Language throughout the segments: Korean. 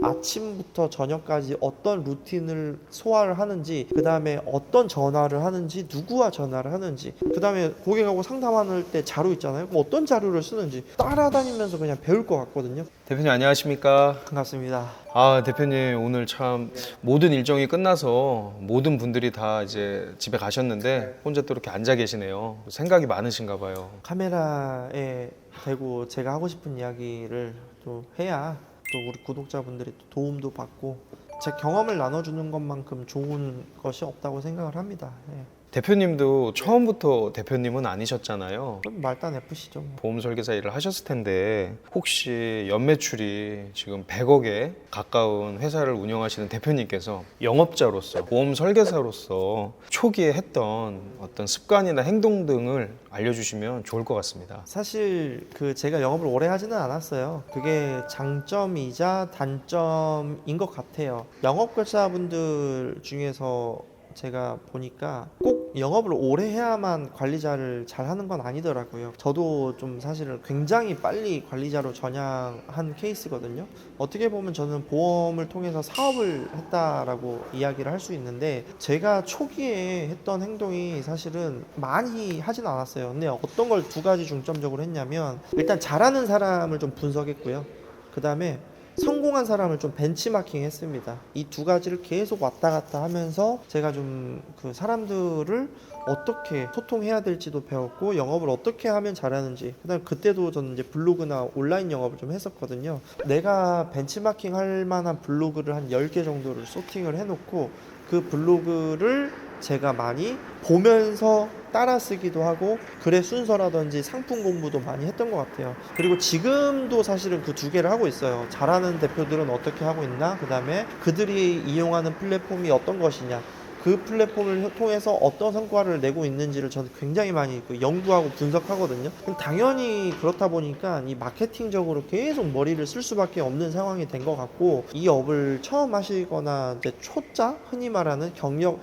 아침부터 저녁까지 어떤 루틴을 소화를 하는지, 그 다음에 어떤 전화를 하는지, 누구와 전화를 하는지, 그 다음에 고객하고 상담할 때 자료 있잖아요. 그럼 어떤 자료를 쓰는지 따라다니면서 그냥 배울 것 같거든요. 대표님 안녕하십니까? 반갑습니다. 대표님 오늘 참 모든 일정이 끝나서 모든 분들이 다 이제 집에 가셨는데 혼자 또 이렇게 앉아 계시네요. 생각이 많으신가 봐요. 카메라에 대고 제가 하고 싶은 이야기를 또 해야 또 우리 구독자분들이 또 도움도 받고 제 경험을 나눠주는 것만큼 좋은 것이 없다고 생각을 합니다. 예. 대표님도 처음부터 대표님은 아니셨잖아요. 그럼 말단 F시죠. 뭐. 보험 설계사 일을 하셨을 텐데 혹시 연매출이 지금 100억에 가까운 회사를 운영하시는 대표님께서 영업자로서 보험 설계사로서 초기에 했던 어떤 습관이나 행동 등을 알려주시면 좋을 것 같습니다. 사실 제가 영업을 오래 하지는 않았어요. 그게 장점이자 단점인 것 같아요. 영업결사분들 중에서 제가 보니까 꼭 영업을 오래 해야만 관리자를 잘 하는 건 아니더라고요. 저도 좀 사실은 굉장히 빨리 관리자로 전향한 케이스거든요. 어떻게 보면 저는 보험을 통해서 사업을 했다라고 이야기를 할 수 있는데, 제가 초기에 했던 행동이 사실은 많이 하진 않았어요. 근데 어떤 걸 두 가지 중점적으로 했냐면, 일단 잘하는 사람을 좀 분석했고요. 그 다음에 성공한 사람을 좀 벤치마킹 했습니다. 이 두 가지를 계속 왔다 갔다 하면서 제가 좀 그 사람들을 어떻게 소통해야 될지도 배웠고, 영업을 어떻게 하면 잘하는지. 그다음 그때도 저는 이제 블로그나 온라인 영업을 좀 했었거든요. 내가 벤치마킹 할 만한 블로그를 한 10개 정도를 소팅을 해놓고, 그 블로그를 제가 많이 보면서 따라 쓰기도 하고, 글의 순서라든지 상품 공부도 많이 했던 것 같아요. 그리고 지금도 사실은 그 두 개를 하고 있어요. 잘하는 대표들은 어떻게 하고 있나, 그 다음에 그들이 이용하는 플랫폼이 어떤 것이냐, 그 플랫폼을 통해서 어떤 성과를 내고 있는지를 저는 굉장히 많이 연구하고 분석하거든요. 그럼 당연히 그렇다 보니까 이 마케팅적으로 계속 머리를 쓸 수밖에 없는 상황이 된 것 같고, 이 업을 처음 하시거나 이제 초짜, 흔히 말하는 경력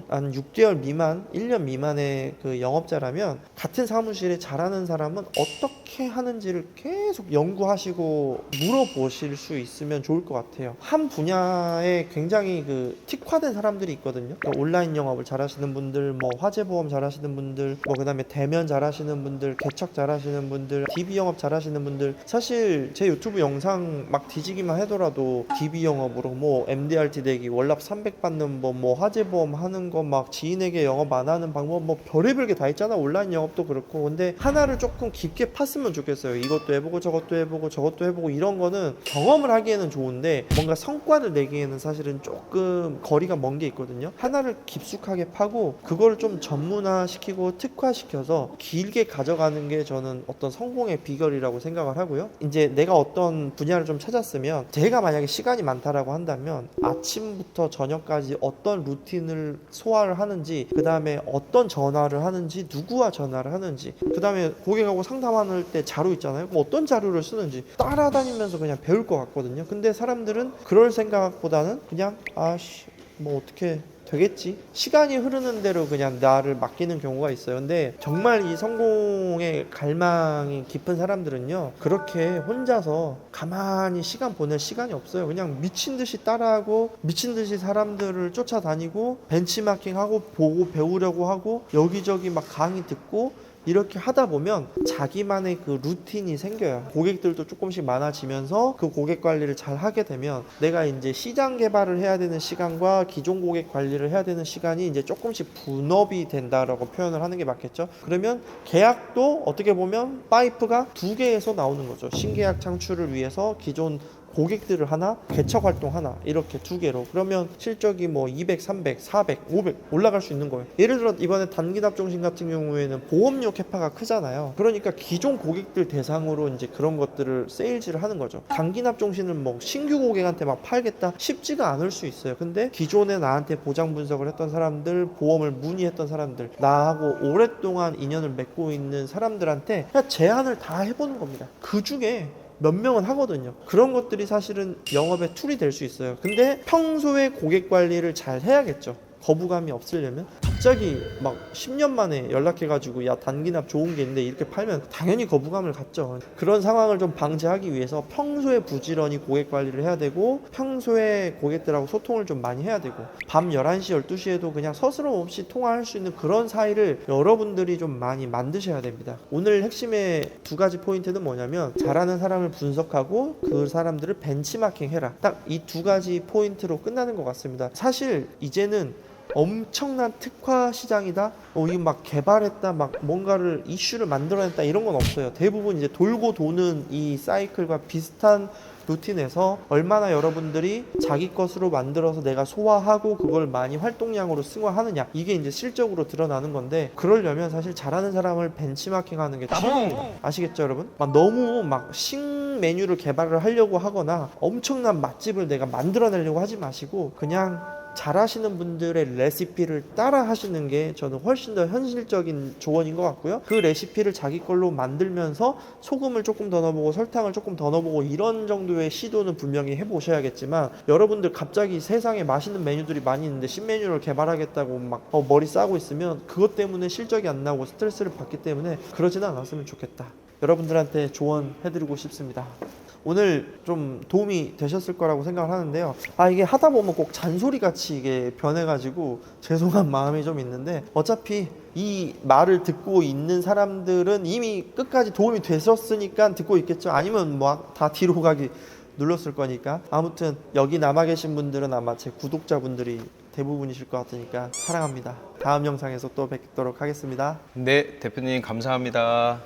한 6개월 미만, 1년 미만의 그 영업자라면, 같은 사무실에 잘하는 사람은 어떻게 하는지를 계속 연구하시고 물어보실 수 있으면 좋을 것 같아요. 한 분야에 굉장히 특화된 사람들이 있거든요. 그러니까 온라인 영업을 잘하시는 분들, 뭐 화재보험 잘하시는 분들, 뭐 그다음에 대면 잘하시는 분들, 개척 잘하시는 분들, DB 영업 잘하시는 분들. 사실 제 유튜브 영상 막 뒤지기만 하더라도 DB 영업으로 뭐 MDRT 대기, 월납 300 받는 법, 뭐 화재보험 하는 거, 막 지인에게 영업 안 하는 방법, 뭐 별의별 게 다 있잖아. 온라인 영업도 그렇고. 근데 하나를 조금 깊게 팠으면 좋겠어요. 이것도 해보고 저것도 해보고 저것도 해보고. 이런 거는 경험을 하기에는 좋은데 뭔가 성과를 내기에는 사실은 조금 거리가 먼 게 있거든요. 하나를 깊숙하게 파고 그걸 좀 전문화시키고 특화시켜서 길게 가져가는 게 저는 어떤 성공의 비결이라고 생각을 하고요. 이제 내가 어떤 분야를 좀 찾았으면, 제가 만약에 시간이 많다라고 한다면 아침부터 저녁까지 어떤 루틴을 소화를 하는지, 그 다음에 어떤 전화를 하는지, 누구와 전화를 하는지, 그 다음에 고객하고 상담할 때 자료 있잖아요. 그럼 어떤 자료를 쓰는지 따라다니면서 그냥 배울 것 같거든요. 근데 사람들은 그럴 생각보다는 그냥 뭐 어떻게 되겠지, 시간이 흐르는 대로 그냥 나를 맡기는 경우가 있어요. 근데 정말 이 성공의 갈망이 깊은 사람들은요, 그렇게 혼자서 가만히 시간 보낼 시간이 없어요. 그냥 미친 듯이 따라하고, 미친 듯이 사람들을 쫓아다니고, 벤치마킹하고, 보고 배우려고 하고, 여기저기 막 강의 듣고, 이렇게 하다 보면 자기만의 그 루틴이 생겨요. 고객들도 조금씩 많아지면서 그 고객 관리를 잘 하게 되면, 내가 이제 시장 개발을 해야 되는 시간과 기존 고객 관리를 해야 되는 시간이 이제 조금씩 분업이 된다라고 표현을 하는 게 맞겠죠. 그러면 계약도 어떻게 보면 파이프가 두 개에서 나오는 거죠. 신계약 창출을 위해서 기존 고객들을 하나, 개척 활동 하나, 이렇게 두 개로. 그러면 실적이 뭐 200, 300, 400, 500 올라갈 수 있는 거예요. 예를 들어 이번에 단기납종신 같은 경우에는 보험료 캐파가 크잖아요. 그러니까 기존 고객들 대상으로 이제 그런 것들을 세일즈를 하는 거죠. 단기납종신을 뭐 신규 고객한테 막 팔겠다 쉽지가 않을 수 있어요. 근데 기존에 나한테 보장 분석을 했던 사람들, 보험을 문의했던 사람들, 나하고 오랫동안 인연을 맺고 있는 사람들한테 그냥 제안을 다 해보는 겁니다. 그 중에 몇 명은 하거든요. 그런 것들이 사실은 영업의 툴이 될 수 있어요. 근데 평소에 고객 관리를 잘 해야겠죠. 거부감이 없으려면. 갑자기 막 10년 만에 연락해가지고 야 단기납 좋은 게 있는데 이렇게 팔면 당연히 거부감을 갖죠. 그런 상황을 좀 방지하기 위해서 평소에 부지런히 고객 관리를 해야 되고 평소에 고객들하고 소통을 좀 많이 해야 되고 밤 11시 12시에도 그냥 서스럼 없이 통화할 수 있는 그런 사이를 여러분들이 좀 많이 만드셔야 됩니다. 오늘 핵심의 두 가지 포인트는 뭐냐면 잘하는 사람을 분석하고 그 사람들을 벤치마킹 해라. 딱 이 두 가지 포인트로 끝나는 것 같습니다. 사실 이제는 엄청난 특화 시장이다. 이거 막 개발했다, 막 뭔가를 이슈를 만들어냈다 이런 건 없어요. 대부분 이제 돌고 도는 이 사이클과 비슷한 루틴에서 얼마나 여러분들이 자기 것으로 만들어서 내가 소화하고 그걸 많이 활동량으로 승화하느냐 이게 이제 실적으로 드러나는 건데 그러려면 사실 잘하는 사람을 벤치마킹하는 게 최고입니다. 아시겠죠 여러분? 막 너무 막 신메뉴를 개발을 하려고 하거나 엄청난 맛집을 내가 만들어내려고 하지 마시고 그냥 잘하시는 분들의 레시피를 따라 하시는 게 저는 훨씬 더 현실적인 조언인 것 같고요. 그 레시피를 자기 걸로 만들면서 소금을 조금 더 넣어보고 설탕을 조금 더 넣어보고 이런 정도의 시도는 분명히 해보셔야겠지만 여러분들 갑자기 세상에 맛있는 메뉴들이 많이 있는데 신메뉴를 개발하겠다고 막 머리 싸고 있으면 그것 때문에 실적이 안 나오고 스트레스를 받기 때문에 그러지는 않았으면 좋겠다. 여러분들한테 조언해드리고 싶습니다. 오늘 좀 도움이 되셨을 거라고 생각을 하는데요. 이게 하다 보면 꼭 잔소리 같이 이게 변해가지고 죄송한 마음이 좀 있는데 어차피 이 말을 듣고 있는 사람들은 이미 끝까지 도움이 되셨으니까 듣고 있겠죠. 아니면 뭐 다 뒤로 가기 눌렀을 거니까. 아무튼 여기 남아 계신 분들은 아마 제 구독자분들이 대부분이실 것 같으니까 사랑합니다. 다음 영상에서 또 뵙도록 하겠습니다. 네, 대표님 감사합니다.